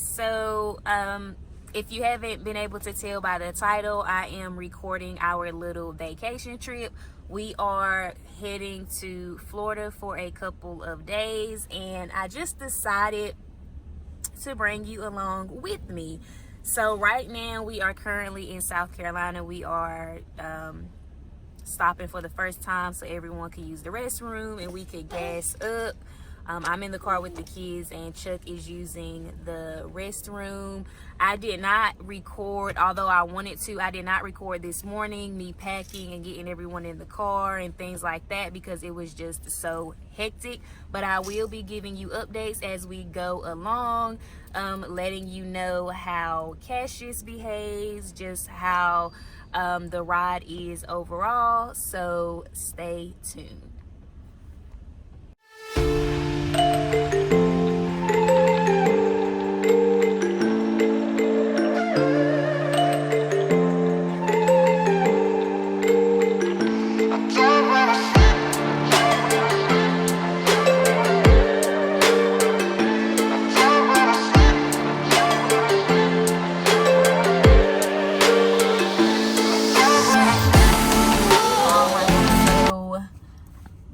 So if you haven't been able to tell by the title, I am recording our little vacation trip. We are heading to Florida for a couple of days, and I just decided to bring you along with me. So right now we are currently in South Carolina. We are stopping for the first time so everyone can use the restroom and we could gas up. I'm in the car with the kids and Chuck is using the restroom. I did not record, although I wanted to. I did not record this morning, me packing and getting everyone in the car and things like that, because it was just so hectic. But I will be giving you updates as we go along, letting you know how Cassius behaves, just how the ride is overall. So stay tuned.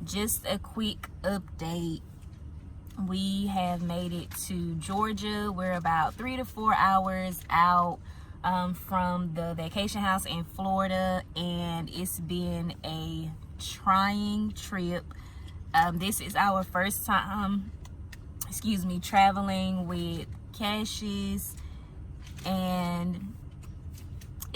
Just a quick update. We have made it to Georgia. We're about 3 to 4 hours out from the vacation house in Florida, and it's been a trying trip. This is our first time, traveling with Cassius, and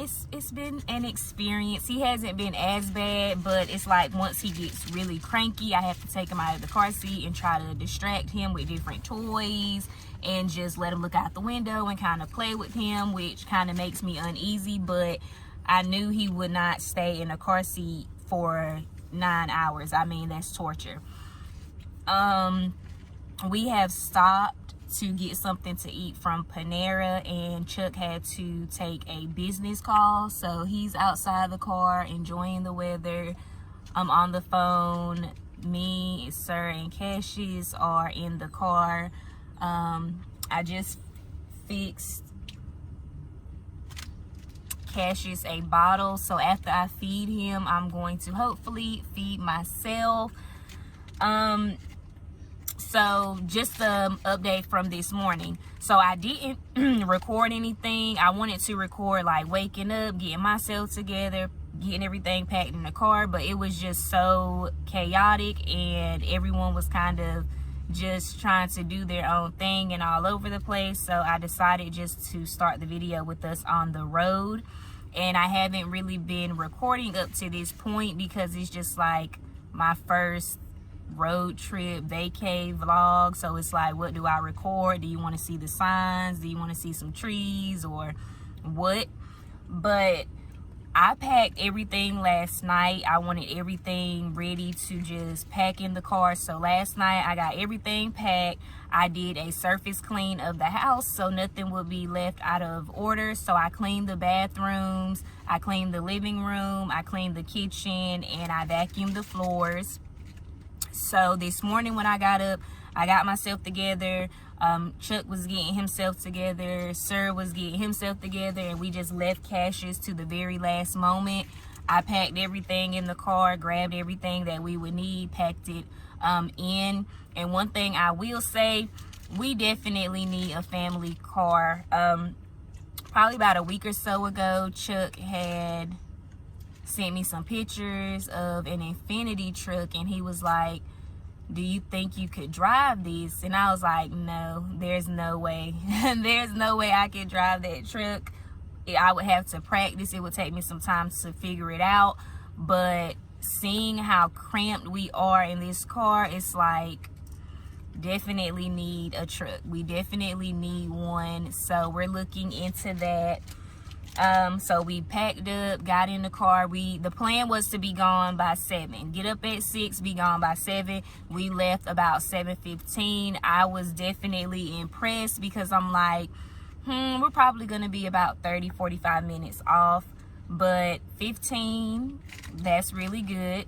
it's been an experience. He hasn't been as bad, but it's like once he gets really cranky, I have to take him out of the car seat and try to distract him with different toys and just let him look out the window and kind of play with him, which kind of makes me uneasy. But I knew he would not stay in a car seat for 9 hours. I mean, that's torture. We have stopped to get something to eat from Panera, and Chuck had to take a business call, so he's outside the car enjoying the weather. I'm on the phone. Me, Sir, and Cassius are in the car. I just fixed Cassius a bottle, so after I feed him, I'm going to hopefully feed myself. So just an update from this morning. So I didn't record anything. I wanted to record like waking up, getting myself together, getting everything packed in the car, but it was just so chaotic and everyone was kind of just trying to do their own thing and all over the place. So I decided just to start the video with us on the road. And I haven't really been recording up to this point because it's just like my first road trip vacay vlog. So it's like, what do I record? Do you want to see the signs? Do you want to see some trees or what? But I packed everything last night. I wanted everything ready to just pack in the car. So last night I got everything packed. I did a surface clean of the house so nothing would be left out of order. So I cleaned the bathrooms, I cleaned the living room, I cleaned the kitchen, and I vacuumed the floors. So this morning when I got up, I got myself together. Chuck was getting himself together. Sir was getting himself together. And we just left Cassius to the very last moment. I packed everything in the car, grabbed everything that we would need, packed it in. And one thing I will say, we definitely need a family car. Probably about a week or so ago, Chuck had sent me some pictures of an Infinity truck, and he was like, do you think you could drive this? And I was like, no, there's no way. There's no way I could drive that truck. I would have to practice. It would take me some time to figure it out. But seeing how cramped we are in this car, it's like, definitely need a truck. We definitely need one. So we're looking into that. So we packed up, got in the car. The plan was to be gone by 7. Get up at 6, be gone by 7. We left about 7:15. I was definitely impressed because I'm like, we're probably going to be about 30-45 minutes off. But 15, that's really good.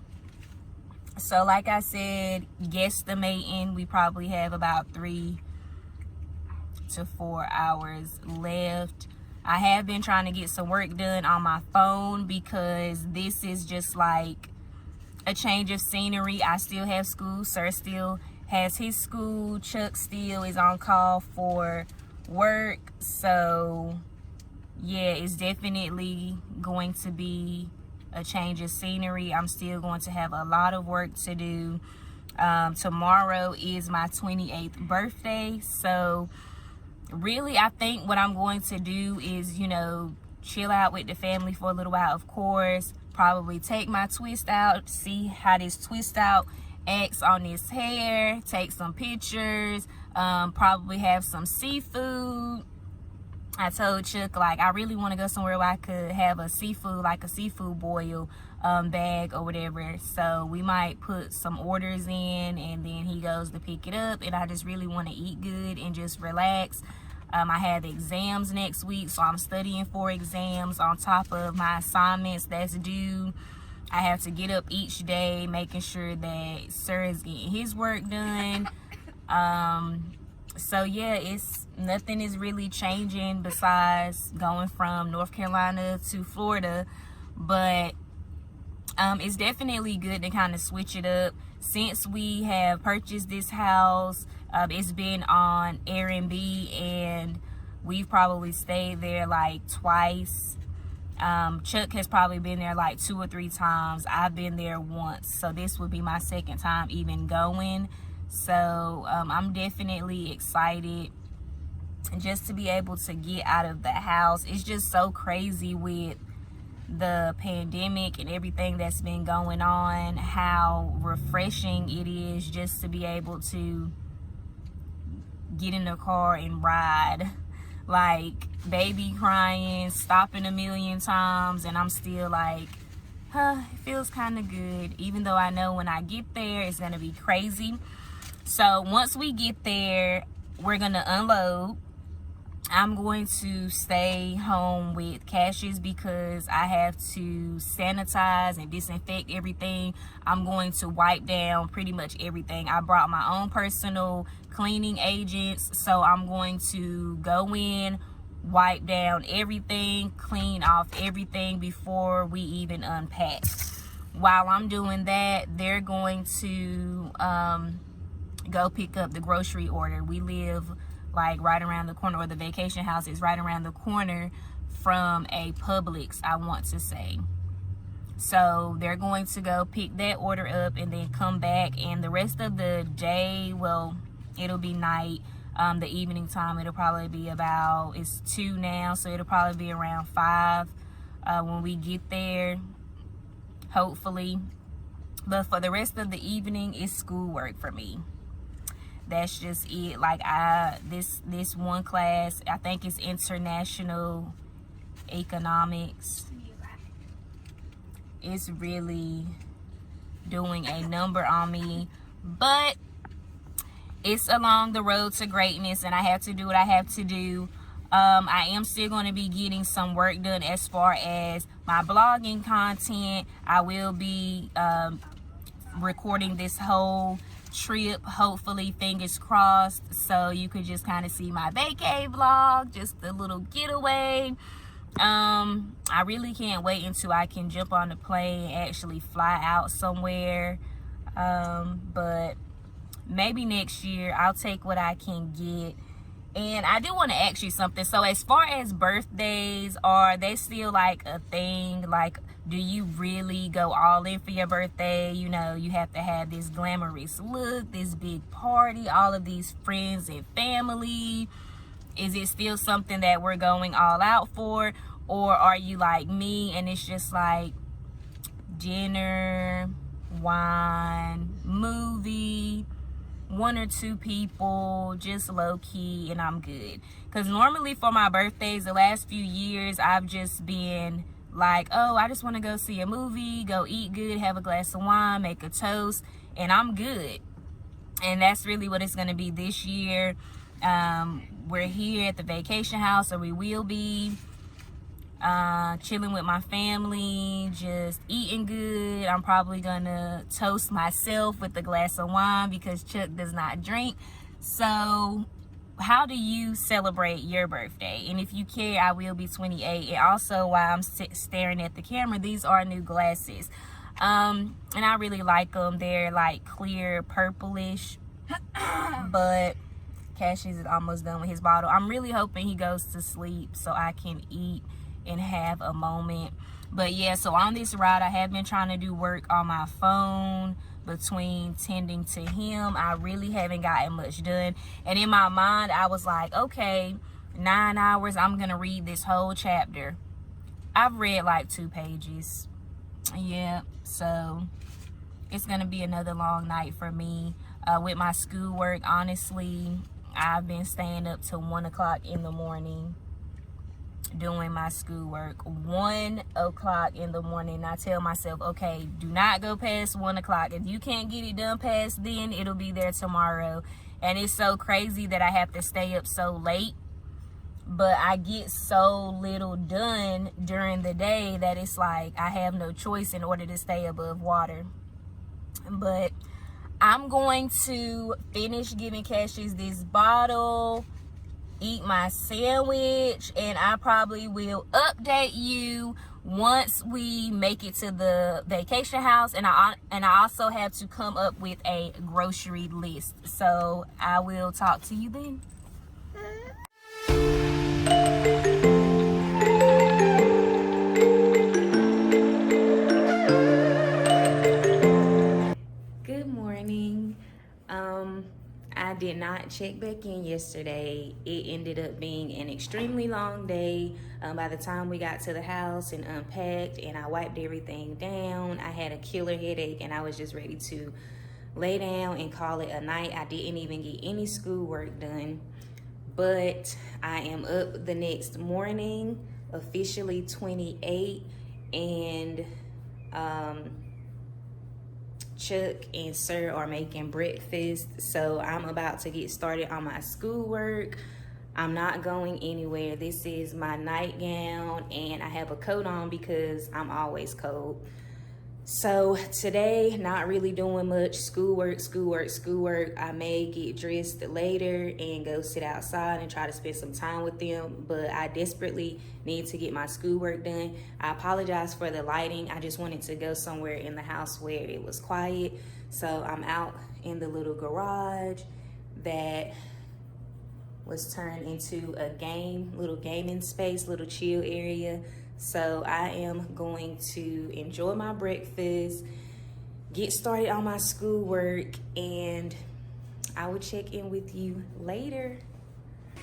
So like I said, guesstimating, we probably have about 3 to 4 hours left. I have been trying to get some work done on my phone because this is just like a change of scenery. I still have school. Sir still has his school. Chuck still is on call for work. So yeah, it's definitely going to be a change of scenery. I'm still going to have a lot of work to do. Tomorrow is my 28th birthday. So really, I think what I'm going to do is, you know, chill out with the family for a little while, of course. Probably take my twist out, see how this twist out acts on this hair, take some pictures, probably have some seafood. I told Chuck, like, I really want to go somewhere where I could have a seafood, like a seafood boil bag or whatever. So we might put some orders in and then he goes to pick it up, and I just really want to eat good and just relax. I have exams next week, so I'm studying for exams on top of my assignments that's due. I have to get up each day making sure that Sir is getting his work done. So yeah, nothing is really changing besides going from North Carolina to Florida, but it's definitely good to kind of switch it up. Since we have purchased this house, it's been on Airbnb and we've probably stayed there like twice. Chuck has probably been there like 2 or 3 times. I've been there once, so this would be my second time even going. So I'm definitely excited just to be able to get out of the house. It's just so crazy with the pandemic and everything that's been going on, how refreshing it is just to be able to get in the car and ride. Like, baby crying, stopping a million times, and I'm still like, it feels kind of good, even though I know when I get there it's gonna be crazy. So once we get there, we're gonna unload. I'm going to stay home with Cassius because I have to sanitize and disinfect everything. I'm going to wipe down pretty much everything. I brought my own personal cleaning agents, so I'm going to go in, wipe down everything, clean off everything before we even unpack. While I'm doing that, they're going to go pick up the grocery order. We live like right around the corner, or the vacation house is right around the corner from a Publix, I want to say. So they're going to go pick that order up and then come back, and the rest of the day, well, it'll be night. The evening time, it'll probably be about, it's 2 now, so it'll probably be around 5 when we get there, hopefully. But for the rest of the evening, it's schoolwork for me. That's just it. Like, this one class, I think it's international economics. It's really doing a number on me, but it's along the road to greatness, and I have to do what I have to do. I am still going to be getting some work done as far as my blogging content. I will be recording this whole trip, hopefully, fingers crossed, so you could just kind of see my vacay vlog, just a little getaway. I really can't wait until I can jump on the plane and actually fly out somewhere, but maybe next year. I'll take what I can get. And I do want to ask you something. So as far as birthdays, are they still like a thing? Like, do you really go all in for your birthday? You know, you have to have this glamorous look, this big party, all of these friends and family. Is it still something that we're going all out for? Or are you like me and it's just like dinner, wine, movie, 1 or 2 people, just low-key, and I'm good? Because normally for my birthdays, the last few years, I've just been like, oh, I just want to go see a movie, go eat good, have a glass of wine, make a toast, and I'm good. And that's really what it's going to be this year. We're here at the vacation house, or we will be chilling with my family, just eating good. I'm probably gonna toast myself with a glass of wine because Chuck does not drink. So how do you celebrate your birthday? And if you care, I will be 28. And also, while I'm staring at the camera, these are new glasses. And I really like them. They're like clear purplish. But Cassius is almost done with his bottle. I'm really hoping he goes to sleep so I can eat and have a moment. But yeah, so on this ride, I have been trying to do work on my phone between tending to him. I really haven't gotten much done. And in my mind, I was like, okay, 9 hours, I'm gonna read this whole chapter. I've read like 2 pages. Yeah, so it's gonna be another long night for me. With my schoolwork, honestly, I've been staying up till 1 o'clock in the morning doing my schoolwork. 1 o'clock in the morning. I tell myself, okay, do not go past 1 o'clock. If you can't get it done past then, it'll be there tomorrow. And it's so crazy that I have to stay up so late, but I get so little done during the day that it's like I have no choice in order to stay above water. But I'm going to finish giving Cassius this bottle, eat my sandwich, and I probably will update you once we make it to the vacation house. And I also have to come up with a grocery list. So I will talk to you then. Good morning. I did not check back in yesterday. It ended up being an extremely long day. By the time we got to the house and unpacked and I wiped everything down, I had a killer headache and I was just ready to lay down and call it a night. I didn't even get any schoolwork done, but I am up the next morning, officially 28, and Chuck and Sir are making breakfast, so I'm about to get started on my schoolwork. I'm not going anywhere. This is my nightgown, and I have a coat on because I'm always cold. So today, not really doing much. Schoolwork. I may get dressed later and go sit outside and try to spend some time with them, but I desperately need to get my schoolwork done. I apologize for the lighting. I just wanted to go somewhere in the house where it was quiet. So I'm out in the little garage that was turned into a little gaming space, little chill area. So I am going to enjoy my breakfast, get started on my schoolwork, and I will check in with you later.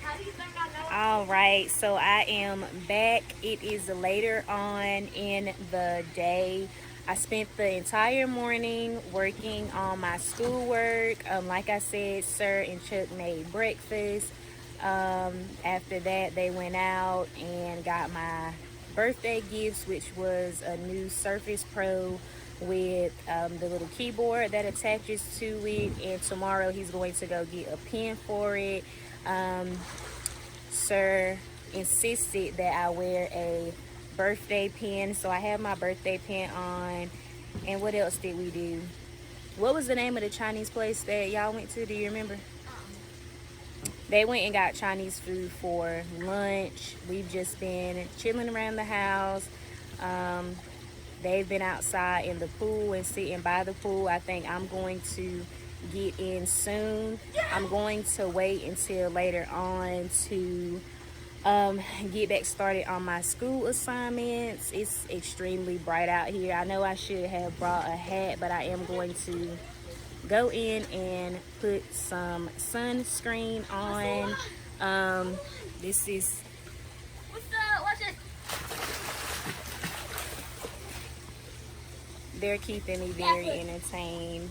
How do you think I know? All right, so I am back. It is later on in the day. I spent the entire morning working on my schoolwork. Like I said, Sir and Chuck made breakfast. After that, they went out and got my birthday gifts, which was a new Surface Pro with the little keyboard that attaches to it, and tomorrow he's going to go get a pen for it. Sir insisted that I wear a birthday pen, so I have my birthday pen on. And what else did we do? What was the name of the Chinese place that y'all went to? Do you remember? They went and got Chinese food for lunch. We've just been chilling around the house. They've been outside in the pool and sitting by the pool. I think I'm going to get in soon. I'm going to wait until later on to get back started on my school assignments. It's extremely bright out here. I know I should have brought a hat, but I am going to go in and put some sunscreen on. This is they're keeping me very entertained.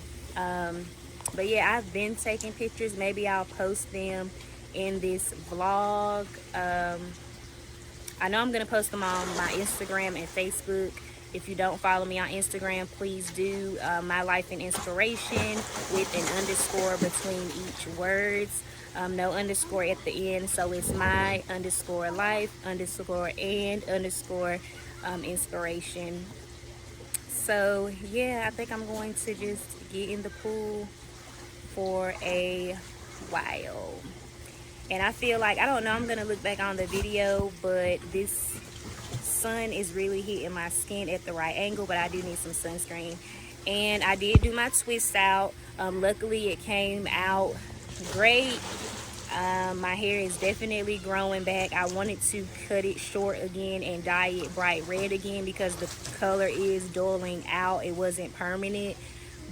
But yeah, I've been taking pictures. Maybe I'll post them in this vlog. I know I'm gonna post them on my Instagram and Facebook. If you don't follow me on Instagram, please do. My life and inspiration with an underscore between each words. No underscore at the end, so it's my underscore life underscore and underscore inspiration. So yeah, I think I'm going to just get in the pool for a while. And I feel like, I don't know, I'm gonna look back on the video, but this sun is really hitting my skin at the right angle, but I do need some sunscreen. And I did do my twist out. Luckily it came out great. My hair is definitely growing back. I wanted to cut it short again and dye it bright red again because the color is dulling out. It wasn't permanent,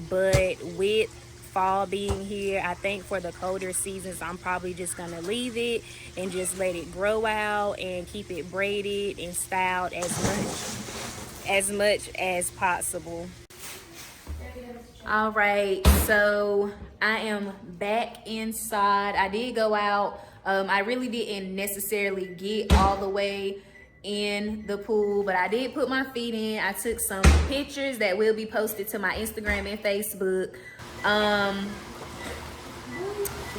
but with fall being here, I think for the colder seasons, I'm probably just gonna leave it and just let it grow out and keep it braided and styled as much as possible. All right, so I am back inside. I did go out. I really didn't necessarily get all the way in the pool, but I did put my feet in. I took some pictures that will be posted to my Instagram and Facebook.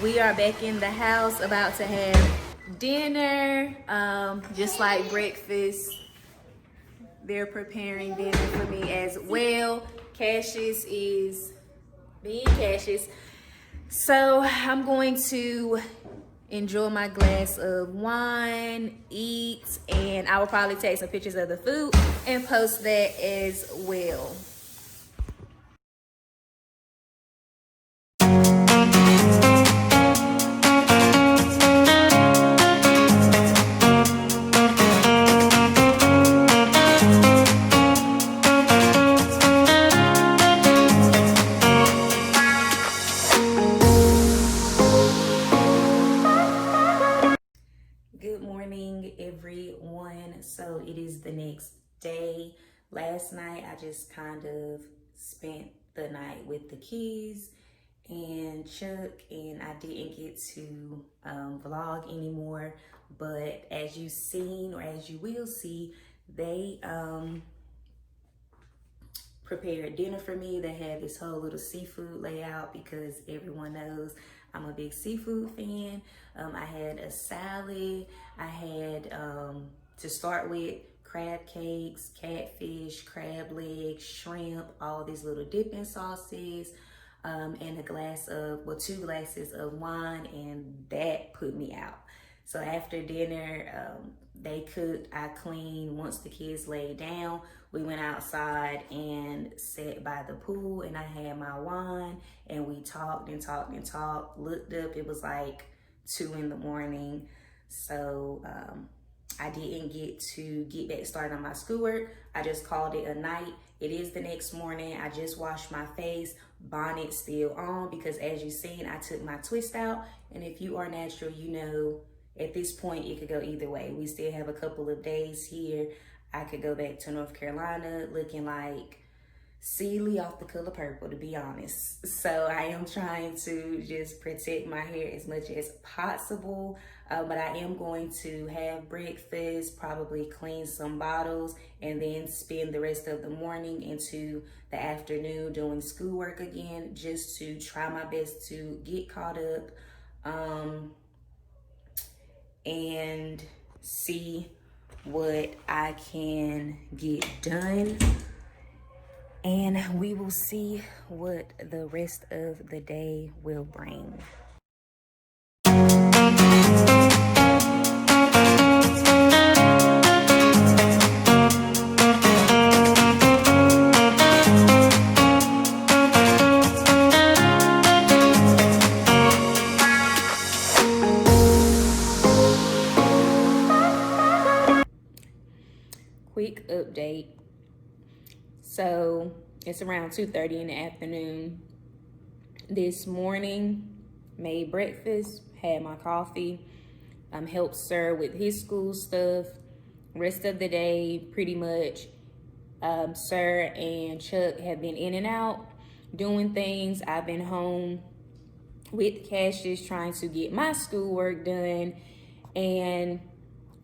We are back in the house, about to have dinner, just like breakfast. They're preparing dinner for me as well. Cassius is being Cassius. So I'm going to enjoy my glass of wine, eat, and I will probably take some pictures of the food and post that as well. Good morning, everyone. So it is the next day. Last night I just kind of spent the night with the kids and Chuck, and I didn't get to vlog anymore, but as you've seen, or as you will see, they prepared dinner for me. They had this whole little seafood layout because everyone knows I'm a big seafood fan. I had a salad. I had, to start with, crab cakes, catfish, crab legs, shrimp, all these little dipping sauces, and a glass of, well, 2 glasses of wine, and that put me out. So after dinner, they cooked, I cleaned. Once the kids laid down, we went outside and sat by the pool, and I had my wine, and we talked and talked and talked. Looked up, it was like 2 in the morning. So I didn't get to get back started on my schoolwork. I just called it a night. It is the next morning. I just washed my face, bonnet still on, because as you've seen, I took my twist out. And if you are natural, you know, at this point, it could go either way. We still have a couple of days here. I could go back to North Carolina looking like Celie off The Color Purple, to be honest. So I am trying to just protect my hair as much as possible. But I am going to have breakfast, probably clean some bottles, and then spend the rest of the morning into the afternoon doing schoolwork again, just to try my best to get caught up. And see what I can get done. And we will see what the rest of the day will bring. Quick update. So it's around 2:30 in the afternoon. This morning, made breakfast, had my coffee, helped Sir with his school stuff. Rest of the day, pretty much, Sir and Chuck have been in and out doing things. I've been home with Cassius trying to get my schoolwork done. And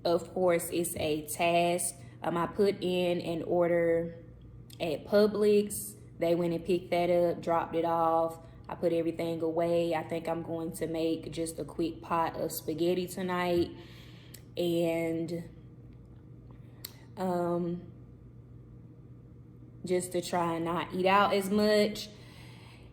of course, it's a task. I put in an order at Publix. They went and picked that up, dropped it off. I put everything away. I think I'm going to make just a quick pot of spaghetti tonight. And just to try and not eat out as much.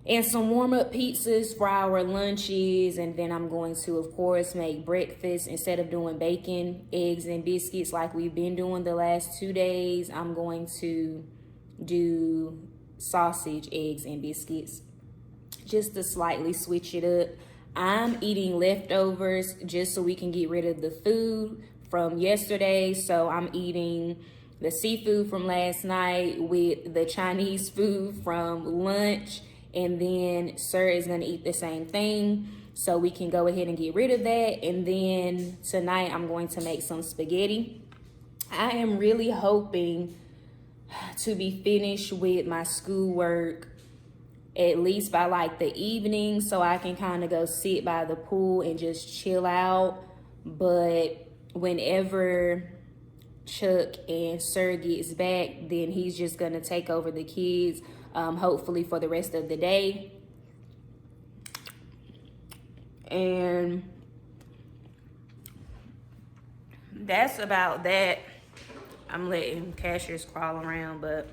and some warm-up pizzas for our lunches. And then I'm going to, of course, make breakfast. Instead of doing bacon, eggs, and biscuits like we've been doing the last 2 days, I'm going to do sausage, eggs, and biscuits, just to slightly switch it up. I'm eating leftovers just so we can get rid of the food from yesterday. So I'm eating the seafood from last night with the Chinese food from lunch, and then Sir is gonna eat the same thing, so we can go ahead and get rid of that. And then tonight I'm going to make some spaghetti. I am really hoping to be finished with my schoolwork at least by like the evening, so I can kind of go sit by the pool and just chill out. But whenever Chuck and Sir gets back, then he's just gonna take over the kids, hopefully for the rest of the day. And that's about that. I'm letting Cassius crawl around, but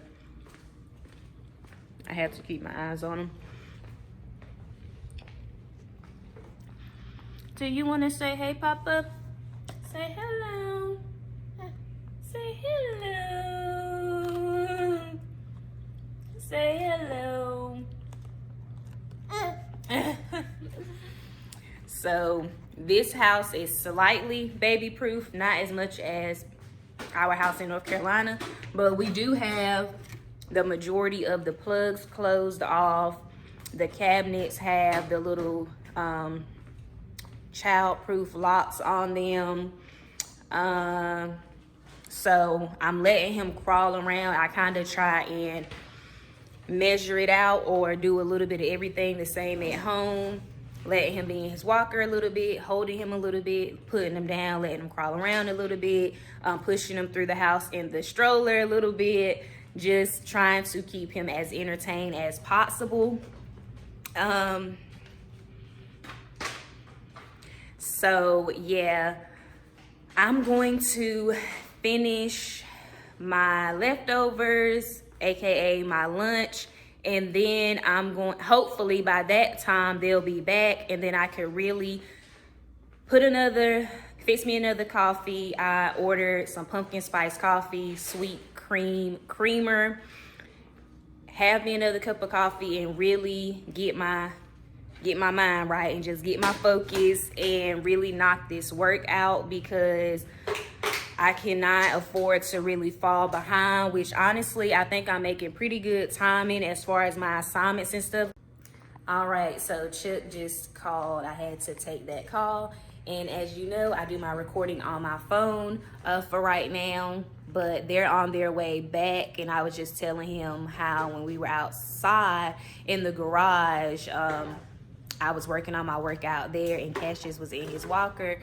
I have to keep my eyes on him. Do you want to say hey, Papa? Say hello. Say hello. Say hello. So this house is slightly baby proof, not as much as our house in North Carolina, but we do have the majority of the plugs closed off. The cabinets have the little child-proof locks on them. So I'm letting him crawl around. I kind of try and measure it out or do a little bit of everything the same at home. Letting him be in his walker a little bit, holding him a little bit, putting him down, letting him crawl around a little bit, pushing him through the house in the stroller a little bit, just trying to keep him as entertained as possible. So yeah, I'm going to finish my leftovers, aka my lunch, and then I'm going, hopefully by that time they'll be back, and then I can really fix me another coffee. I ordered some pumpkin spice coffee, sweet creamer. Have me another cup of coffee and really get my mind right and just get my focus and really knock this work out, because I cannot afford to really fall behind, which honestly, I think I'm making pretty good timing as far as my assignments and stuff. All right, so Chuck just called. I had to take that call. And as you know, I do my recording on my phone for right now, but they're on their way back. And I was just telling him how when we were outside in the garage, I was working on my workout there, and Cassius was in his walker,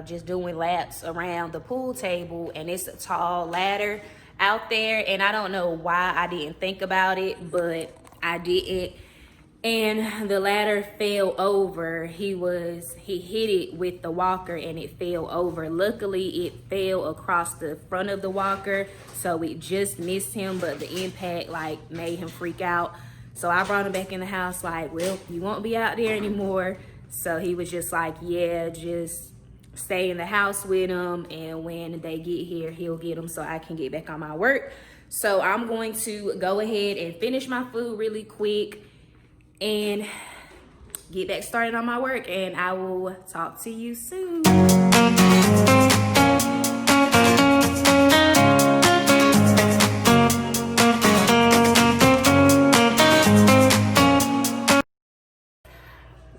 just doing laps around the pool table, and it's a tall ladder out there, and I don't know why I didn't think about it, but I didn't. And the ladder fell over. He hit it with the walker and it fell over. Luckily, it fell across the front of the walker, so it just missed him, but the impact like made him freak out. So I brought him back in the house like, well, you won't be out there anymore. So he was just like, yeah, just stay in the house with him, and when they get here, he'll get them so I can get back on my work. So I'm going to go ahead and finish my food really quick and get back started on my work, and I will talk to you soon.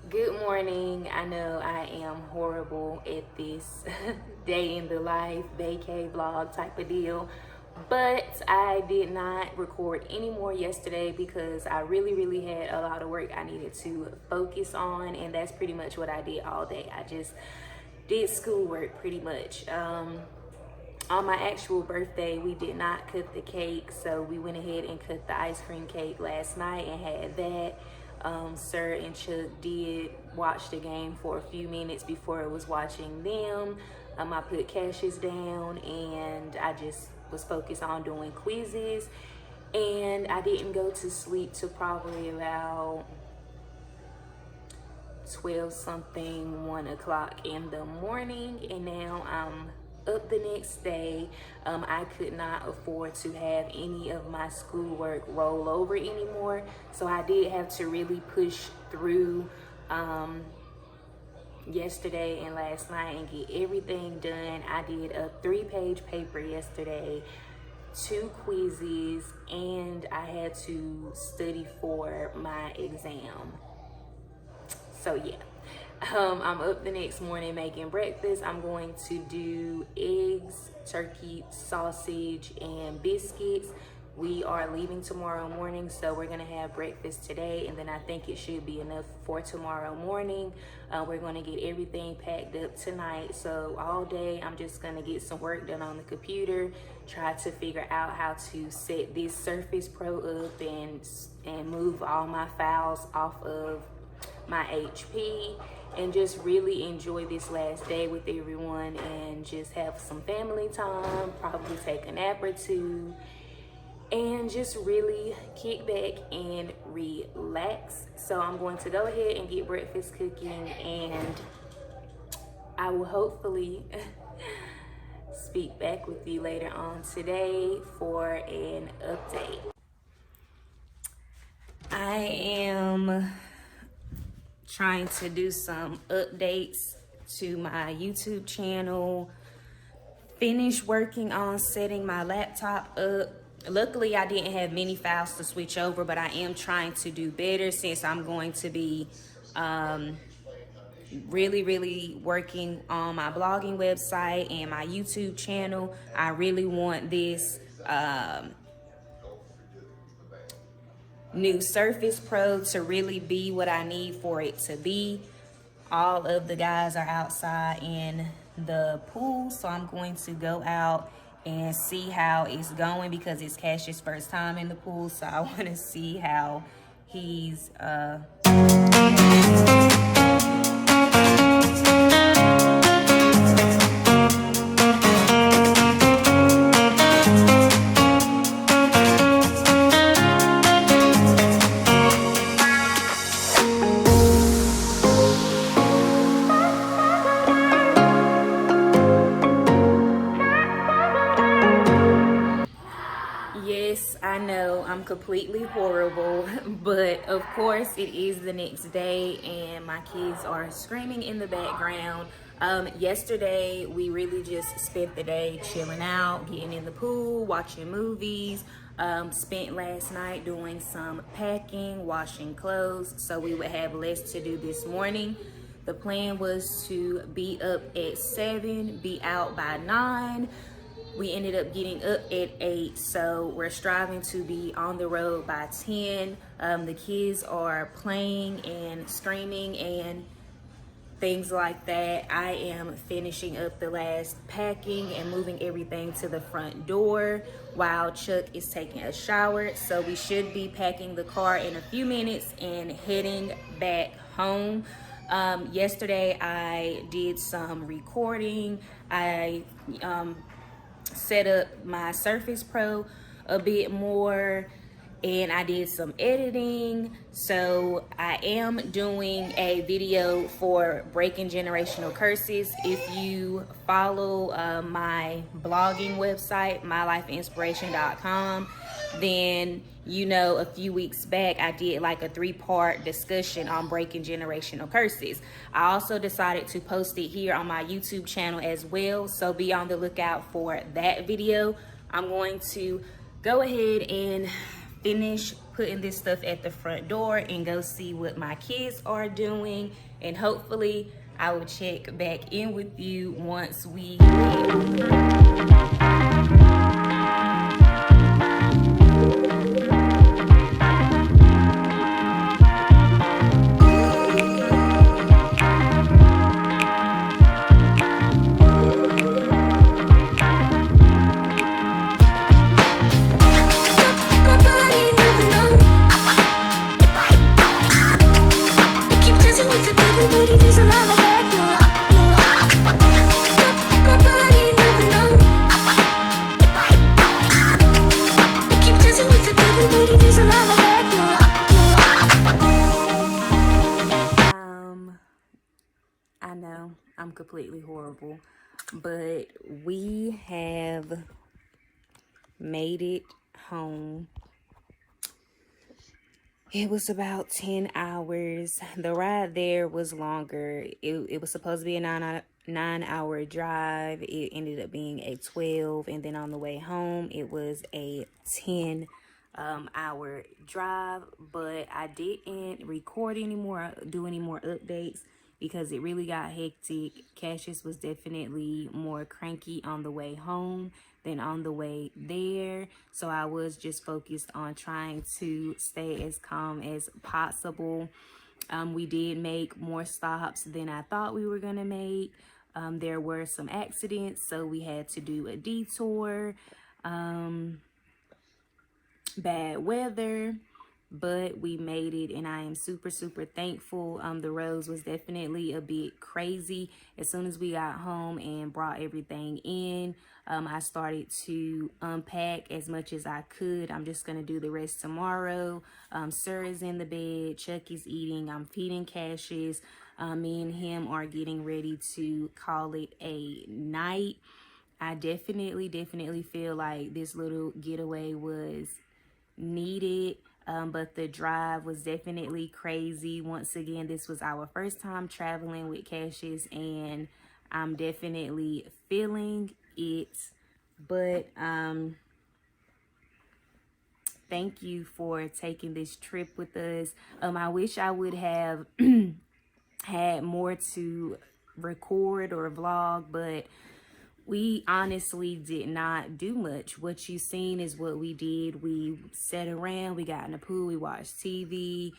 Good morning. I know I am horrible at this day in the life vacay vlog type of deal, but I did not record any more yesterday because I really had a lot of work I needed to focus on, and that's pretty much what I did all day. I just did schoolwork pretty much. On my actual birthday, we did not cut the cake, so we went ahead and cut the ice cream cake last night and had that. Sir and Chuck did watch the game for a few minutes before I was watching them. I put Cassius down and I just was focused on doing quizzes. And I didn't go to sleep till probably about 12 something, 1 o'clock in the morning, and now I'm up the next day. I could not afford to have any of my schoolwork roll over anymore, so I did have to really push through yesterday and last night and get everything done. I did a 3-page paper yesterday, 2 quizzes, and I had to study for my exam. So yeah, I'm up the next morning making breakfast. I'm going to do eggs, turkey, sausage, and biscuits. We are leaving tomorrow morning, so we're gonna have breakfast today, and then I think it should be enough for tomorrow morning. We're gonna get everything packed up tonight, so all day I'm just gonna get some work done on the computer, try to figure out how to set this Surface Pro up and move all my files off of my HP, and just really enjoy this last day with everyone and just have some family time, probably take a nap or two, and just really kick back and relax. So I'm going to go ahead and get breakfast cooking, and I will hopefully speak back with you later on today for an update. I am trying to do some updates to my YouTube channel, finish working on setting my laptop up. Luckily, I didn't have many files to switch over, but I am trying to do better since I'm going to be really working on my blogging website and my YouTube channel. I really want this new Surface Pro to really be what I need for it to be. All of the guys are outside in the pool, so I'm going to go out and see how it's going because it's Cash's first time in the pool, so I want to see how he's I know I'm completely horrible, but of course it is the next day and my kids are screaming in the background. Yesterday we really just spent the day chilling out, getting in the pool, watching movies. Spent last night doing some packing, washing clothes, so we would have less to do this morning. The plan was to be up at 7, be out by 9. We ended up getting up at 8, so we're striving to be on the road by 10. The kids are playing and screaming and things like that. I am finishing up the last packing and moving everything to the front door while Chuck is taking a shower. So we should be packing the car in a few minutes and heading back home. Yesterday I did some recording. I set up my Surface Pro a bit more, and I did some editing. So I am doing a video for breaking generational curses. If you follow my blogging website, mylifeinspiration.com, then you know a few weeks back I did like a 3-part discussion on breaking generational curses. I also decided to post it here on my YouTube channel as well, so be on the lookout for that video. I'm going to go ahead and finish putting this stuff at the front door and go see what my kids are doing, and hopefully I will check back in with you once we completely horrible. But we have made it home. It was about 10 hours. The ride there was longer. It was supposed to be a 9 hour drive. It ended up being a 12. And then on the way home, it was a 10 hour drive. But I didn't record anymore, do any more updates, because it really got hectic. Cassius was definitely more cranky on the way home than on the way there. So I was just focused on trying to stay as calm as possible. We did make more stops than I thought we were gonna make. There were some accidents, so we had to do a detour. Bad weather, but we made it, and I am super thankful. The roads was definitely a bit crazy. As soon as we got home and brought everything in, I started to unpack as much as I could. I'm just gonna do the rest tomorrow. Sir is in the bed, Chuck is eating, I'm feeding Cassius. Me and him are getting ready to call it a night. I definitely feel like this little getaway was needed. But the drive was definitely crazy. Once again, this was our first time traveling with Cassius, and I'm definitely feeling it. But thank you for taking this trip with us. I wish I would have had more to record or vlog, but we honestly did not do much. What you seen is what we did. We sat around, we got in the pool, we watched TV,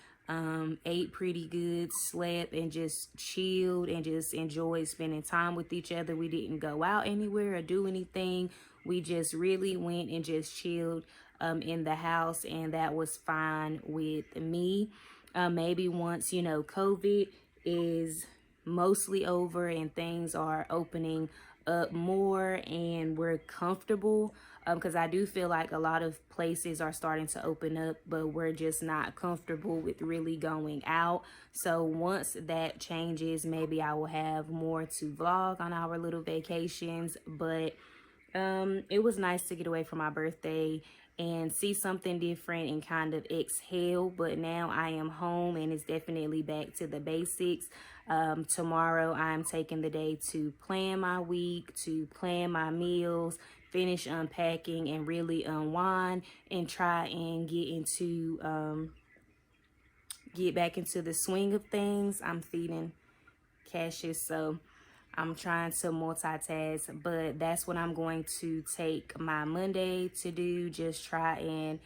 ate pretty good, slept, and just chilled and just enjoyed spending time with each other. We didn't go out anywhere or do anything. We just really went and just chilled in the house, and that was fine with me. Maybe once, you know, COVID is mostly over and things are opening up more and we're comfortable, because I do feel like a lot of places are starting to open up, but we're just not comfortable with really going out. So once that changes, maybe I will have more to vlog on our little vacations. But it was nice to get away from my birthday and see something different and kind of exhale. But now I am home and it's definitely back to the basics. Tomorrow I'm taking the day to plan my week, to plan my meals, finish unpacking, and really unwind and try and get back into the swing of things. I'm feeding Cassius, so I'm trying to multitask, but that's what I'm going to take my Monday to do. Just try and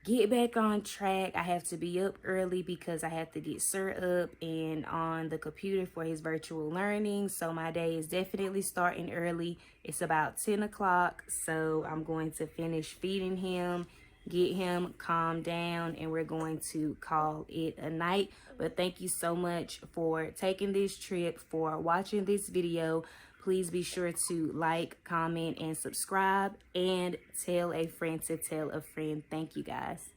get back on track. I have to be up early because I have to get Sir up and on the computer for his virtual learning. So my day is definitely starting early. It's about 10 o'clock. So I'm going to finish feeding him, get him calmed down, and we're going to call it a night. But thank you so much for taking this trip, for watching this video. Please be sure to like, comment, and subscribe, and tell a friend to tell a friend. Thank you, guys.